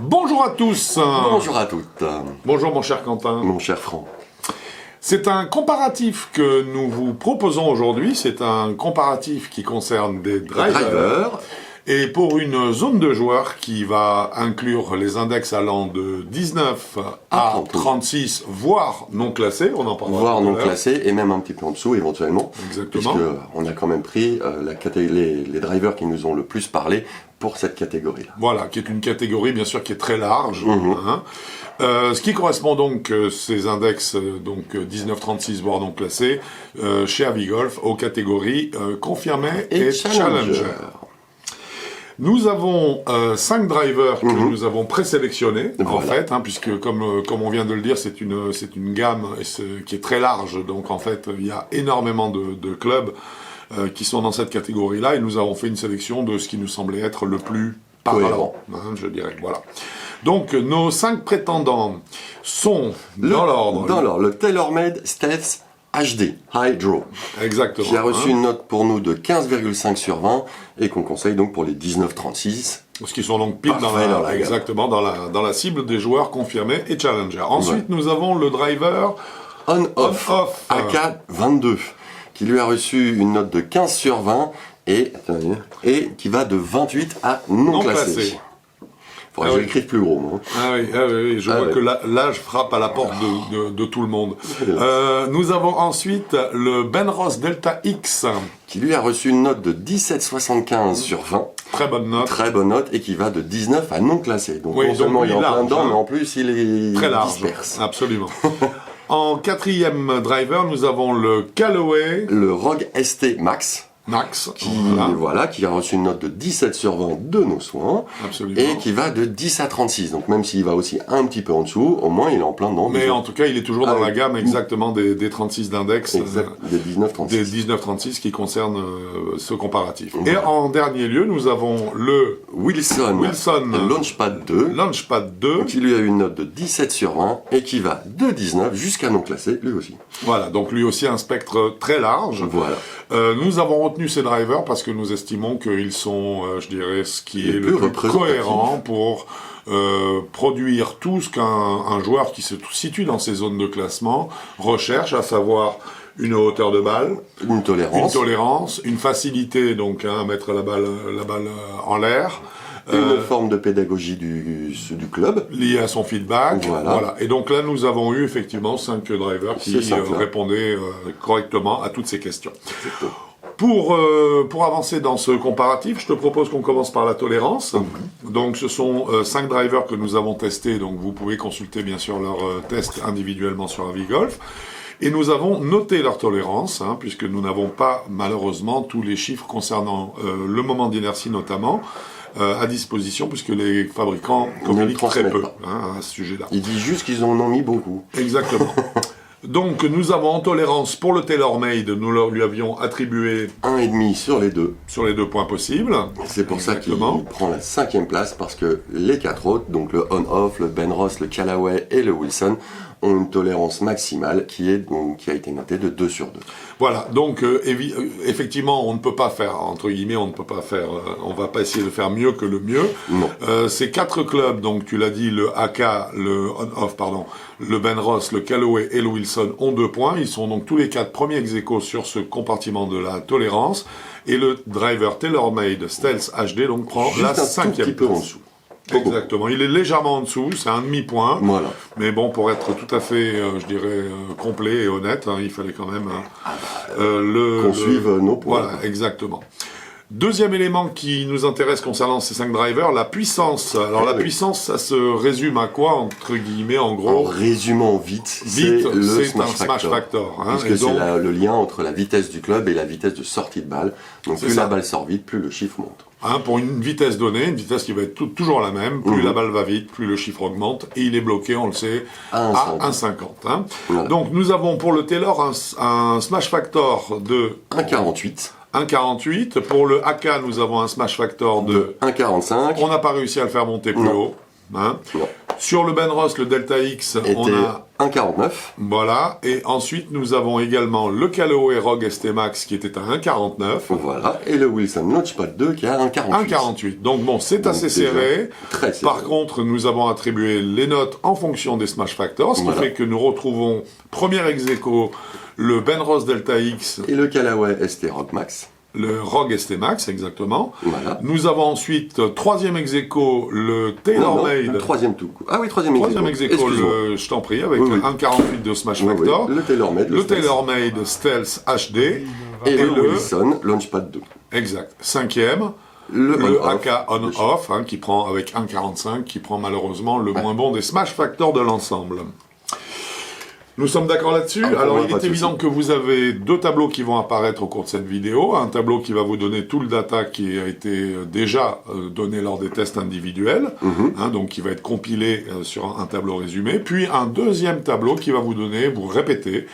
Bonjour à tous. Bonjour à toutes. Bonjour mon cher Quentin. Mon cher Franck. C'est un comparatif que nous vous proposons aujourd'hui. C'est un comparatif qui concerne des drivers. Et pour une zone de joueurs qui va inclure les index allant de 19 à 36, voire non classés, on en parlera. Voire non classés, et même un petit peu en dessous éventuellement. Exactement. Puisqu'on a quand même pris les drivers qui nous ont le plus parlé pour cette catégorie-là. Voilà, qui est une catégorie bien sûr qui est très large. Ce qui correspond donc, ces index, donc 19-36 voire non classés, chez Avigolf, aux catégories confirmées et challenger. Nous avons 5 drivers que nous avons présélectionnés, en fait, puisque comme on vient de le dire, c'est une gamme qui est très large, donc en fait, il y a énormément de clubs qui sont dans cette catégorie-là, et nous avons fait une sélection de ce qui nous semblait être le plus parlant, je dirais, voilà. Donc, nos 5 prétendants sont, dans l'ordre, le TaylorMade Stealth HD, High Draw. Exactement. Qui a reçu une note pour nous de 15,5 sur 20 et qu'on conseille donc pour les 19-36. Ce qui sont donc pile dans la cible des joueurs confirmés et challenger. Ensuite, nous avons le driver On-Off AK22 qui lui a reçu une note de 15 sur 20 et qui va de 28 à non classé. Faudrait que je l'écrive plus gros, moi. Oui, je vois que l'âge frappe à la porte de tout le monde. Nous avons ensuite le Benros Delta X. Qui lui a reçu une note de 17,75 sur 20. Très bonne note. Très bonne note, et qui va de 19 à non classé. Donc non seulement il est en plein dedans, mais en plus il est très large. Disperse. Absolument. En quatrième driver, nous avons le Callaway. Le Rogue ST Max. Qui a reçu une note de 17 sur 20 de nos soins. Absolument. Et qui va de 10 à 36. Donc même s'il va aussi un petit peu en dessous, au moins il est en plein dedans. Mais en tout cas, il est toujours dans la gamme exactement des 36 d'index. Des 19-36. Des 19-36 qui concernent ce comparatif. Et en dernier lieu, nous avons le Wilson Launchpad 2. Qui lui a une note de 17 sur 20 et qui va de 19 jusqu'à non classé, lui aussi. Voilà, donc lui aussi un spectre très large. Voilà. Nous avons retenu ces drivers parce que nous estimons qu'ils sont, je dirais, ce qui est le plus cohérent pour produire tout ce qu'un joueur qui se situe dans ces zones de classement recherche, à savoir une hauteur de balle, une tolérance, une facilité donc à mettre la balle en l'air. Une forme de pédagogie du club. Liée à son feedback. Voilà. Et donc là, nous avons eu effectivement 5 drivers qui répondaient correctement à toutes ces questions. Pour avancer dans ce comparatif, je te propose qu'on commence par la tolérance. Donc ce sont 5 drivers que nous avons testés, donc vous pouvez consulter bien sûr leurs tests individuellement sur Avigolf. Et nous avons noté leur tolérance, puisque nous n'avons pas malheureusement tous les chiffres concernant le moment d'inertie notamment, à disposition, puisque les fabricants communiquent très peu à ce sujet-là. Ils disent juste qu'ils en ont mis beaucoup. Exactement. Donc nous avons en tolérance pour le TaylorMade, nous lui avions attribué 1,5 sur les deux. Sur les 2 points possibles. C'est pour ça qu'il prend la 5e place, parce que les 4 autres, donc le On-Off, le Benros, le Callaway et le Wilson, ont une tolérance maximale qui a été notée de 2 sur 2. Voilà, donc effectivement, on ne peut pas faire, entre guillemets, on va pas essayer de faire mieux que le mieux. Non. Ces 4 clubs, donc tu l'as dit, le AK, le On-Off, le Benros, le Callaway et le Wilson ont 2 points. Ils sont donc tous les 4 premiers ex-aequo sur ce compartiment de la tolérance. Et le driver TaylorMade Stealth HD donc prend la 5e place. Un peu en dessous. Exactement, il est légèrement en dessous, c'est un demi-point. Voilà. Mais bon, pour être tout à fait, je dirais, complet et honnête, il fallait quand même qu'on suive nos points. Voilà, exactement. Deuxième élément qui nous intéresse concernant ces 5 drivers, la puissance. Alors la puissance, ça se résume à quoi, entre guillemets, en gros? En résumant vite, c'est un smash factor. Puisque c'est le lien entre la vitesse du club et la vitesse de sortie de balle. Donc plus la balle sort vite, plus le chiffre monte. Pour une vitesse donnée, une vitesse qui va être toujours la même, plus la balle va vite, plus le chiffre augmente, et il est bloqué, on le sait, à 1,50. Voilà. Donc nous avons pour le Taylor un smash factor de 1,48. 1,48. Pour le AK, nous avons un smash factor de 1,45. On n'a pas réussi à le faire monter plus haut. Sur le Benros, le Delta X, on a 1,49. Voilà, et ensuite nous avons également le Callaway Rogue ST Max qui était à 1,49. Voilà, et le Wilson Launchpad 2 qui est à 1,48. 1,48. Donc bon, c'est assez serré. Très serré. Par contre, nous avons attribué les notes en fonction des Smash Factors, ce qui fait que nous retrouvons premier ex-aequo le Benros Delta X. Et le Callaway ST Rogue Max. Le Rogue ST Max, exactement. Voilà. Nous avons ensuite, troisième ex-aequo, le TaylorMade. Troisième tout. Ah oui, troisième ex-aequo, je t'en prie, avec 1,48 de Smash Factor. Le TaylorMade. Le TaylorMade Stealth HD. Et le Wilson Launchpad 2. Exact. Cinquième. Le AK on-off, qui prend avec 1,45, qui prend malheureusement le moins bon des Smash Factors de l'ensemble. Nous sommes d'accord là-dessus. Alors, il est évident que vous avez deux tableaux qui vont apparaître au cours de cette vidéo. Un tableau qui va vous donner tout le data qui a été déjà donné lors des tests individuels, donc qui va être compilé sur un tableau résumé. Puis un deuxième tableau qui va vous répéter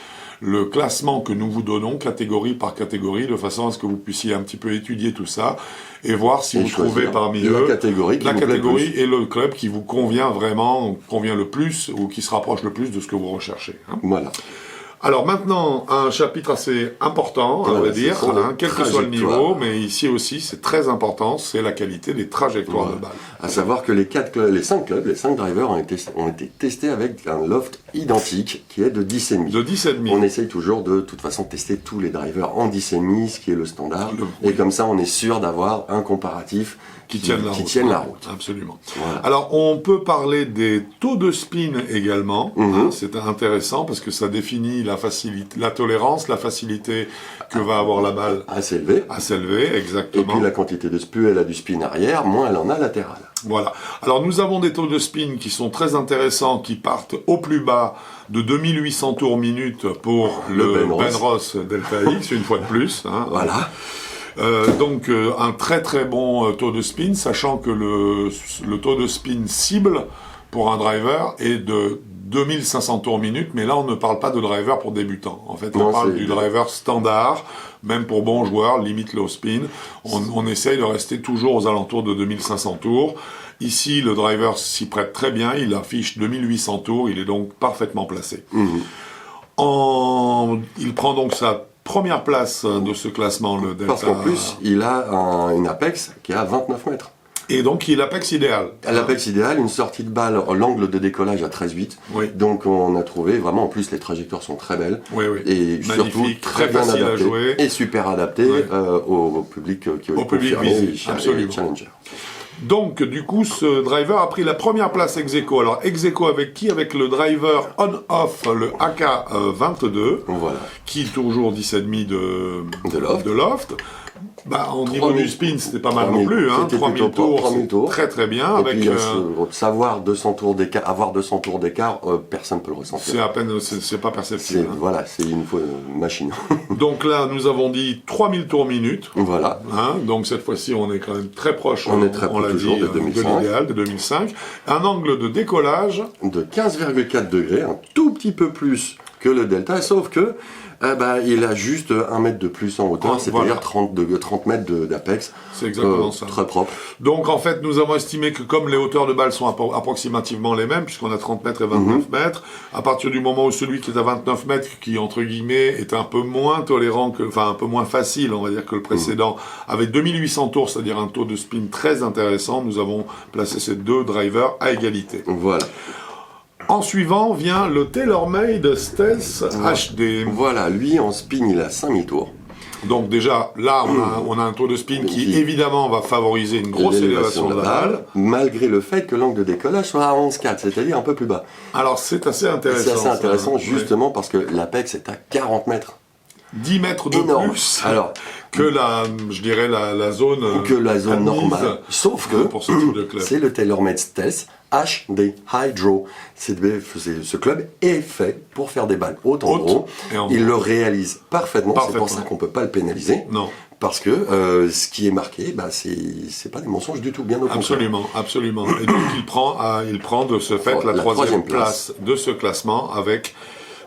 le classement que nous vous donnons catégorie par catégorie, de façon à ce que vous puissiez un petit peu étudier tout ça et voir si vous trouvez parmi eux la catégorie et le club qui vous convient vraiment, convient le plus ou qui se rapproche le plus de ce que vous recherchez. Voilà. Alors maintenant, un chapitre assez important, on va dire, quel que soit le niveau, mais ici aussi c'est très important, c'est la qualité des trajectoires de balles. À savoir que les 5 clubs, les 5 drivers ont été testés avec un loft identique qui est de 10,5. De 10,5. On essaye toujours de toute façon tester tous les drivers en 10,5, ce qui est le standard, et comme ça on est sûr d'avoir un comparatif qui tienne la route. Absolument. Voilà. Alors, on peut parler des taux de spin également. C'est intéressant parce que ça définit la tolérance, la facilité que va avoir la balle à s'élever. Exactement. Et puis la quantité de plus elle a du spin arrière, moins elle en a latéral. Voilà. Alors, nous avons des taux de spin qui sont très intéressants, qui partent au plus bas de 2800 tours minute pour le Benros Delta X, une fois de plus. Voilà. Donc un très très bon taux de spin, sachant que le taux de spin cible pour un driver est de 2500 tours minute, mais là on ne parle pas de driver pour débutants. En fait, on parle du driver standard, même pour bons joueurs, limite low spin. On essaye de rester toujours aux alentours de 2500 tours. Ici, le driver s'y prête très bien, il affiche 2800 tours, il est donc parfaitement placé. Il prend donc sa première place de ce classement, le Delta. Parce qu'en plus, il a une apex qui est à 29 mètres. Et donc, il est l'apex idéal. L'apex idéal, une sortie de balle, l'angle de décollage à 13,8. Oui. Donc, on a trouvé vraiment, en plus, les trajectoires sont très belles. Oui. Et magnifique, surtout, très bien facile adapté. À jouer. Et super adapté au public qui est confirmé, absolument. Challenger. Donc, du coup, ce driver a pris la première place ex-aequo. Alors, ex-aequo avec qui? Avec le driver on-off, le AK22, qui est toujours 10,5 de loft. Au niveau du spin, c'était pas mal non plus. 3000 tours, très très bien. Et puis, avoir 200 tours d'écart, personne ne peut le ressentir. C'est à peine, c'est pas perceptible. Voilà, c'est une machine. Donc là, nous avons dit 3000 tours minute. Voilà. Donc cette fois-ci, on est quand même très proche, on l'a dit, de l'idéal, de 2005. Un angle de décollage de 15,4 degrés, un tout petit peu plus que le Delta, sauf que il a juste 1 mètre de plus en hauteur, c'est-à-dire 30 mètres d'apex. C'est exactement ça. Très propre. Donc en fait, nous avons estimé que comme les hauteurs de balle sont approximativement les mêmes, puisqu'on a 30 mètres et 29 mètres, à partir du moment où celui qui est à 29 mètres, qui entre guillemets est un peu moins tolérant, un peu moins facile, on va dire, que le précédent, avec 2800 tours, c'est-à-dire un taux de spin très intéressant, nous avons placé ces deux drivers à égalité. Voilà. En suivant vient le TaylorMade Stealth HD. Voilà, lui en spin il a 5000 tours. Donc déjà, là on a un taux de spin qui évidemment va favoriser une grosse élévation de la balle. Malgré le fait que l'angle de décollage soit à 11,4, c'est-à-dire un peu plus bas. Alors c'est assez intéressant. C'est assez intéressant justement parce que l'apex est à 40 mètres. 10 mètres de plus que la zone que la zone normale. Sauf que pour ce type de club. C'est le TaylorMade Stealth HD Hydro. Ce club est fait pour faire des balles hautes en gros. Il le réalise parfaitement. C'est pour ça qu'on ne peut pas le pénaliser. Non. Parce que ce qui est marqué, c'est pas des mensonges du tout, bien au contraire. Absolument. Et donc il prend de ce fait la troisième place de ce classement avec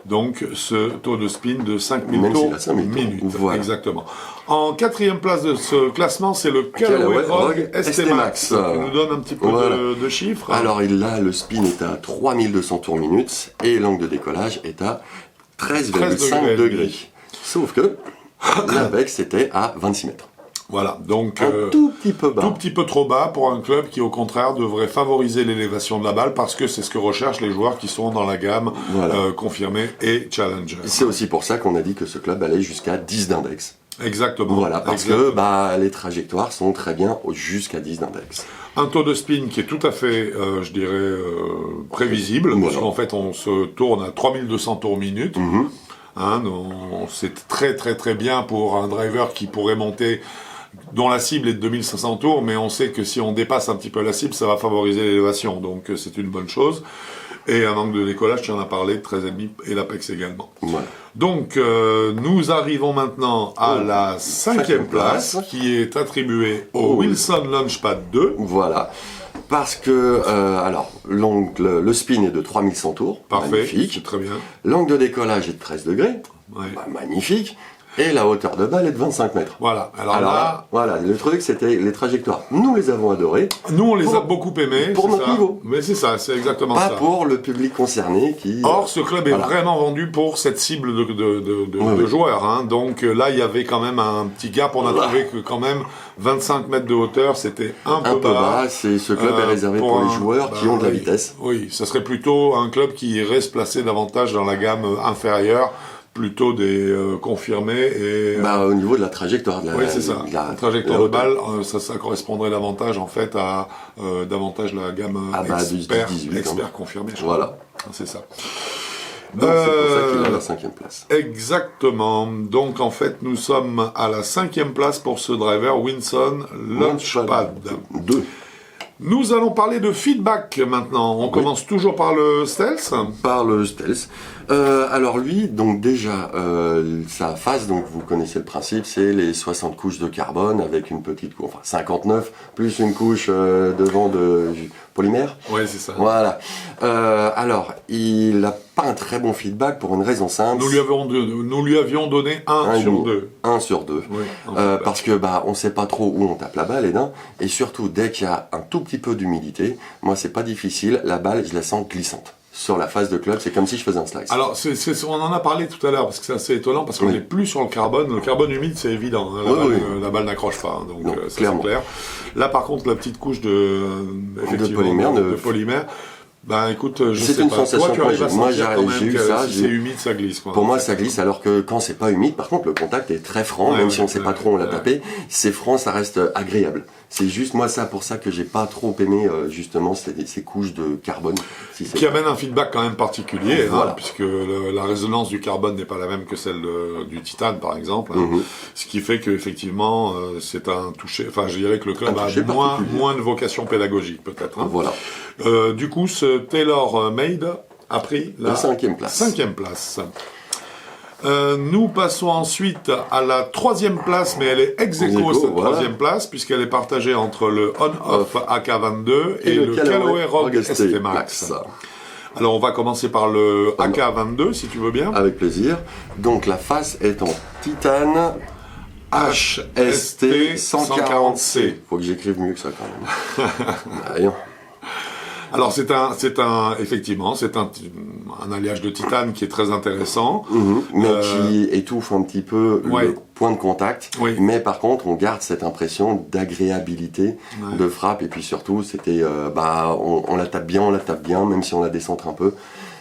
donc ce taux de spin de 5000 Même tours s'il a 5000 tours. minutes. Voilà. Exactement. En 4e place de ce classement, c'est le Callaway Rogue ST Max. Tu nous donnes un petit peu de chiffres. Alors là, le spin est à 3200 tours minutes et l'angle de décollage est à 13,5 degrés. Sauf que l'apex était à 26 mètres. Voilà, donc un tout petit peu bas. Tout petit peu trop bas pour un club qui, au contraire, devrait favoriser l'élévation de la balle parce que c'est ce que recherchent les joueurs qui sont dans la gamme confirmée et challenger. C'est aussi pour ça qu'on a dit que ce club allait jusqu'à 10 d'index. Exactement. Voilà, parce que les trajectoires sont très bien jusqu'à 10 d'index. Un taux de spin qui est tout à fait, je dirais, prévisible, parce qu'en fait, on se tourne à 3200 tours minutes. C'est très très très bien pour un driver qui pourrait monter, dont la cible est de 2500 tours, mais on sait que si on dépasse un petit peu la cible, ça va favoriser l'élévation, donc c'est une bonne chose. Et un angle de décollage, tu en as parlé, de 13,5 et l'apex également. Voilà. Donc, nous arrivons maintenant à la 5e place, qui est attribuée au Wilson Launchpad 2. Voilà. Parce que, le spin est de 3100 tours. Parfait, magnifique. c'est très bien. L'angle de décollage est de 13 degrés. Ouais. Magnifique. Et la hauteur de balle est de 25 mètres. Voilà. Alors là, voilà, le truc, c'était les trajectoires. Nous les avons adorées. Nous, on les a beaucoup aimées. Pour notre niveau. Mais c'est ça, c'est exactement ça. Pas pour le public concerné qui... Or, ce club est vraiment vendu pour cette cible de joueurs. Donc là, il y avait quand même un petit gap. On a trouvé que quand même 25 mètres de hauteur, c'était un peu bas. Ce club est réservé pour les joueurs qui ont de la vitesse. Oui, ça serait plutôt un club qui irait se placer davantage dans la gamme inférieure, plutôt des confirmés et au niveau de la trajectoire oui, c'est ça. La trajectoire de balle, ça correspondrait davantage en fait à davantage la gamme expert confirmé. Voilà, c'est ça. Donc c'est pour ça qu'il est à la 5e place. Exactement. Donc en fait, nous sommes à la 5e place pour ce driver Wilson Launchpad 2. Nous allons parler de feedback maintenant. On commence toujours par le stealth. Par le stealth. Alors lui, donc déjà, sa face, donc vous connaissez le principe, c'est les 60 couches de carbone avec une petite couche, enfin 59, plus une couche devant de polymère. Oui, c'est ça. Voilà. Alors, il n'a pas un très bon feedback pour une raison simple. Nous lui avions donné 1 sur 2. 1 sur 2. Oui, parce que on sait pas trop où on tape la balle, et surtout dès qu'il y a un tout petit peu d'humidité, moi c'est pas difficile, la balle je la sens glissante. Sur la face de club, c'est comme si je faisais un slice. Alors, on en a parlé tout à l'heure, parce que c'est assez étonnant, parce qu'on n'est plus sur le carbone. Le carbone humide, c'est évident. La balle n'accroche pas, donc ça, c'est clair. Là, par contre, la petite couche de polymère, écoute, je sais pas. C'est une sensation que j'ai eu ça. Si c'est humide, ça glisse. Pour moi, ça glisse, alors que quand c'est pas humide, par contre, le contact est très franc, même si on sait pas trop, on l'a tapé. C'est franc, ça reste agréable. C'est juste moi pour ça que j'ai pas trop aimé justement ces couches de carbone. Qui amène un feedback quand même particulier, puisque la résonance du carbone n'est pas la même que celle du titane par exemple, ce qui fait qu'effectivement c'est un toucher. Enfin, je dirais que le club a moins de vocation pédagogique peut-être. Voilà. Du coup, ce Taylor Made a pris la 5e place. 5e place. Nous passons ensuite à la 3e place, mais elle est ex-aequo cette 3e place, puisqu'elle est partagée entre le On-Off AK22 et le Callaway Rogue ST Max. Alors on va commencer par le AK22, si tu veux bien. Avec plaisir. Donc la face est en titane HST 140C. Faut que j'écrive mieux que ça quand même. Alors effectivement, c'est un alliage de titane qui est très intéressant. Mais qui étouffe un petit peu le point de contact. Oui. Mais par contre, on garde cette impression d'agréabilité de frappe. Et puis surtout, c'était, on la tape bien, même si on la décentre un peu.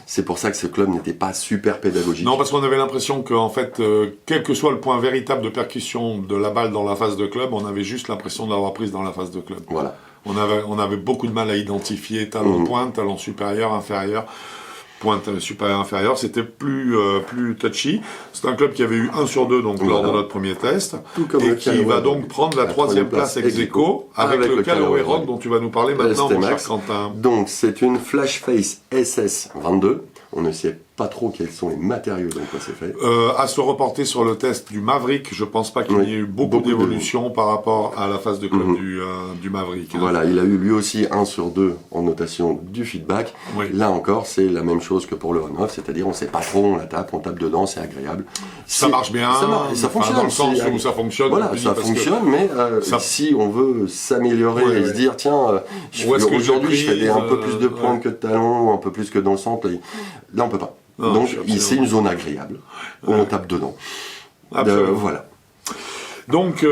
C'est pour ça que ce club n'était pas super pédagogique. Non, parce qu'on avait l'impression qu'en fait, quel que soit le point véritable de percussion de la balle dans la phase de club, on avait juste l'impression de l'avoir prise dans la phase de club. Voilà. On avait beaucoup de mal à identifier talon pointe, talon supérieur, inférieur, pointe supérieure, inférieure. C'était plus touchy. C'est un club qui avait eu 1 sur 2 donc, lors de notre premier test. Et qui va donc prendre la 3e place ex-aequo avec le Callaway Rogue dont tu vas nous parler maintenant, mon cher Quentin. Donc, c'est une Flash Face SS22. On ne sait pas trop quels sont les matériaux dans quoi c'est fait. À se reporter sur le test du Maverick, je pense pas qu'il y ait eu beaucoup d'évolution par rapport à la phase de club du Maverick. Hein. Voilà, il a eu lui aussi 1 sur 2 en notation du feedback. Oui. Là encore, c'est la même chose que pour le on-off, c'est-à-dire on sait pas trop, on tape dedans, c'est agréable. Ça marche bien, ça fonctionne. Dans le sens où ça fonctionne. Voilà, ça fonctionne, mais si on veut s'améliorer et se dire, tiens, aujourd'hui je fais un peu plus de pointe que de talon, un peu plus que dans le centre, là on peut pas. Non, donc c'est une zone agréable, on tape dedans. Voilà. Donc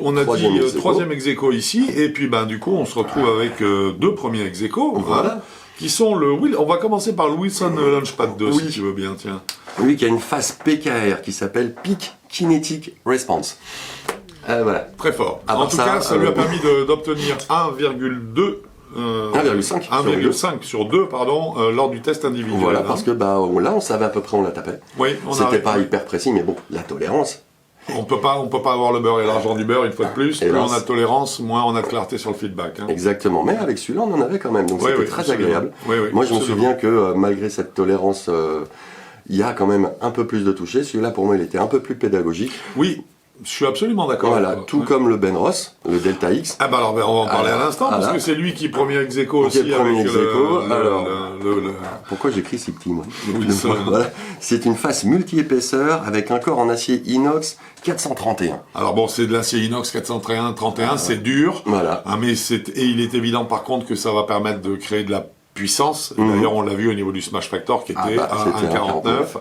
on a dit troisième ex-aequo ici, et puis du coup on se retrouve avec deux premiers ex-aequo, voilà. Qui sont on va commencer par le Wilson Launchpad 2 si tu veux bien, tiens. Lui qui a une phase PKR qui s'appelle Peak Kinetic Response. Voilà. Très fort. En tout cas, ça lui a permis d'obtenir 1,2 1,5 sur 2, lors du test individuel. Voilà, parce que là, on savait à peu près, on la tapait. Oui, c'était pas hyper précis, mais bon, la tolérance. On peut pas avoir le beurre et l'argent du beurre une fois de plus. Plus on a de tolérance, moins on a de clarté sur le feedback. Hein. Exactement. Mais avec celui-là, on en avait quand même, donc c'était très agréable. Moi, je me souviens que malgré cette tolérance, il y a quand même un peu plus de toucher. Celui-là, pour moi, il était un peu plus pédagogique. Oui. Je suis absolument d'accord. Voilà, tout comme le Ben Ross, le Delta X. Ah on va en parler à l'instant, parce que c'est lui qui est premier ex-aequo aussi avec pourquoi j'écris si petit, moi voilà. C'est une face multi-épaisseur avec un corps en acier inox 431. Alors bon, c'est de l'acier inox 431, c'est dur. Voilà. Mais il est évident par contre que ça va permettre de créer de la puissance. D'ailleurs, on l'a vu au niveau du Smash Factor qui était à 1,49.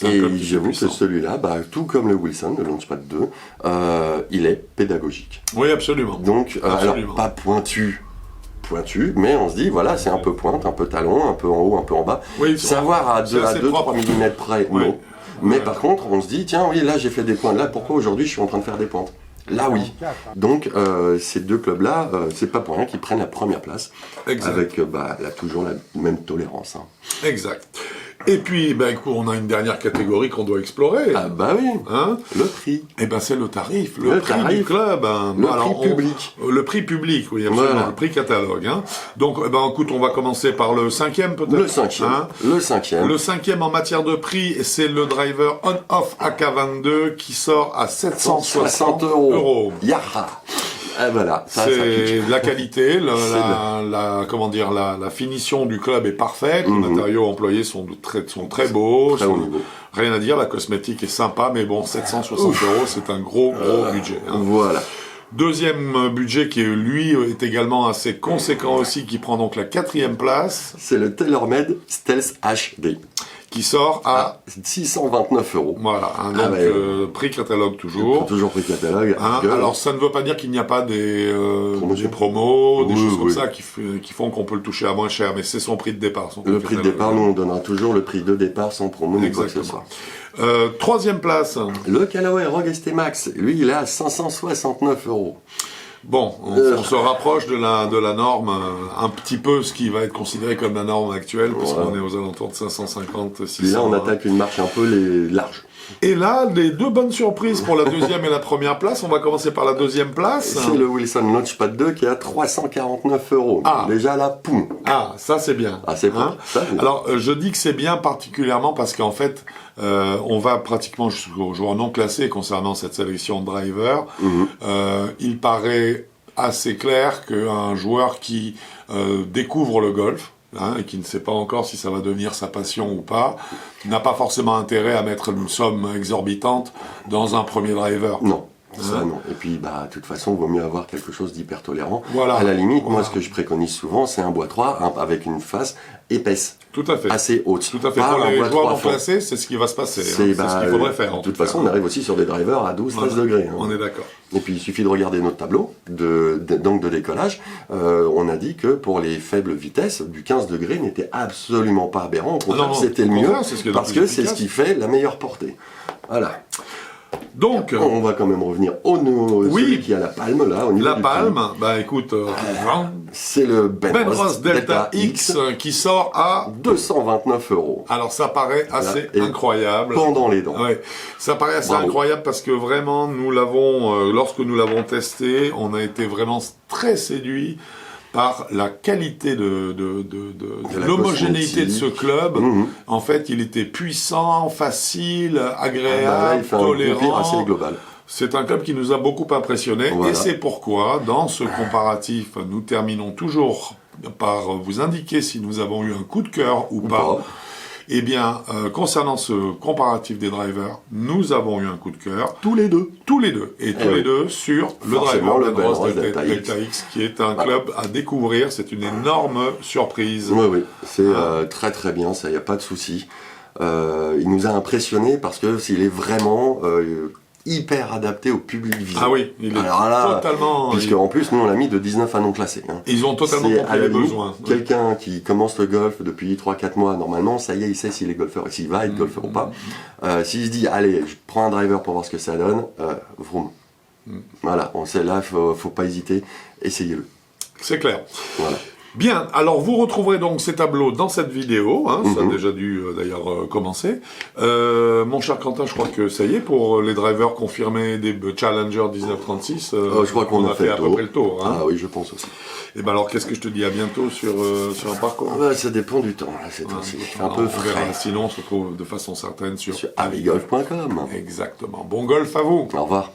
Et j'avoue que celui-là, tout comme le Wilson, le Launchpad 2, il est pédagogique. Oui, absolument. Donc, alors, pas pointu, mais on se dit, voilà, c'est un peu pointe, un peu talon, un peu en haut, un peu en bas. Oui, savoir à 2-3 mm près, non. Mais par contre, on se dit, tiens, oui, là j'ai fait des pointes, là pourquoi aujourd'hui je suis en train de faire des pointes? Là oui. Donc ces deux clubs-là, c'est pas pour rien qu'ils prennent la première place. Exact. Avec toujours la même tolérance. Hein. Exact. Et puis, écoute, on a une dernière catégorie qu'on doit explorer. Ah oui. Hein? Le prix. Eh c'est le tarif. Le prix du club. Hein. Le prix public. Le prix public, oui, absolument. Voilà. Le prix catalogue. Hein. Donc, écoute, on va commencer par le 5e peut-être. Le 5e. Hein? Le 5e. Le 5e en matière de prix, c'est le driver on-off AK22 qui sort à 760 €. Yaha. Voilà, c'est la qualité, la finition du club est parfaite, les matériaux employés sont très beaux, rien à dire, la cosmétique est sympa, mais bon, 760 €, c'est un gros budget. Hein. Voilà. Deuxième budget qui, lui, est également assez conséquent aussi, qui prend donc la 4e place. C'est le TaylorMade Stealth HD. Qui sort à 629 €. Voilà, prix catalogue toujours. Toujours prix catalogue. Alors ça ne veut pas dire qu'il n'y a pas des promos, des choses comme ça qui font qu'on peut le toucher à moins cher, mais c'est son prix de départ. Le prix de départ, nous on donnera toujours le prix de départ sans promo ni quoi que ce soit. 3e place. Le Callaway Rogue ST Max, lui il est à 569 €. Bon, on se rapproche de la norme, un petit peu ce qui va être considéré comme la norme actuelle, puisqu'on est aux alentours de 550, 600. Et là, on attaque une marche un peu large. Et là, les deux bonnes surprises pour la 2e et la 1re place. On va commencer par la 2e place. C'est le Wilson Launchpad 2 qui est à 349 €. Déjà là, poum. Ça c'est bien. C'est bon. Alors, je dis que c'est bien particulièrement parce qu'en fait, on va pratiquement jusqu'aux joueurs non classés concernant cette sélection de driver. Il paraît assez clair qu'un joueur qui découvre le golf, et qui ne sait pas encore si ça va devenir sa passion ou pas, n'a pas forcément intérêt à mettre une somme exorbitante dans un premier driver. Non. Ça, non. Et puis, de toute façon, il vaut mieux avoir quelque chose d'hyper tolérant. Voilà. À la limite, moi, ce que je préconise souvent, c'est un bois 3 avec une face épaisse. Tout à fait. Assez haute. Tout à fait. Pour les joueurs non classés, c'est ce qui va se passer. C'est ce qu'il faudrait faire. De toute façon, on arrive aussi sur des drivers à 12-13 degrés. On est d'accord. Et puis, il suffit de regarder notre tableau d'angle de décollage. On a dit que pour les faibles vitesses, du 15 degrés n'était absolument pas aberrant. Au contraire, c'était le mieux. Parce que c'est ce qui fait la meilleure portée. Voilà. Donc, on va quand même revenir au celui qui a la palme là. Au niveau la palme, écoute, c'est le Ben Ross Delta X qui sort à 229 €. Alors ça paraît assez incroyable. Pendant les dents. Ouais, ça paraît assez incroyable parce que vraiment, nous l'avons, lorsque nous l'avons testé, on a été vraiment très séduits par la qualité de la l'homogénéité de ce cosmétique. club. En fait, il était puissant, facile, agréable, Là, il fait un tolérant. assez global. C'est un club qui nous a beaucoup impressionné Voilà. et c'est pourquoi, dans ce comparatif, nous terminons toujours par vous indiquer si nous avons eu un coup de cœur ou pas. Eh bien, concernant ce comparatif des drivers, nous avons eu un coup de cœur. Tous les deux. Tous les deux. Et tous les deux sur le driver le de Ben Ross Delta X, qui est un club à découvrir. C'est une énorme surprise. Oui. C'est très très bien, ça, il n'y a pas de souci. Il nous a impressionnés parce que s'il est vraiment hyper adapté au public visé. Ah oui, il est totalement... Puisque en plus, nous on l'a mis de 19 à non classé. Ils ont totalement compris les besoins. Quelqu'un qui commence le golf depuis 3-4 mois, normalement, ça y est, il sait s'il est golfeur et s'il va être golfeur ou pas. S'il se dit, allez, je prends un driver pour voir ce que ça donne, vroom. Voilà, on sait là, faut pas hésiter, essayez-le. C'est clair. Voilà. Bien, alors vous retrouverez donc ces tableaux dans cette vidéo, ça a déjà dû d'ailleurs commencer. Mon cher Quentin, je crois que ça y est, pour les drivers confirmés des Challenger 1936, je crois qu'on a fait à peu près le tour. Ah oui, je pense aussi. Et ben alors, qu'est-ce que je te dis, à bientôt sur un parcours? Ça dépend du temps, là, c'est un peu frais. Sinon, on se retrouve de façon certaine sur avigolf.com. Exactement. Bon golf à vous. Au revoir.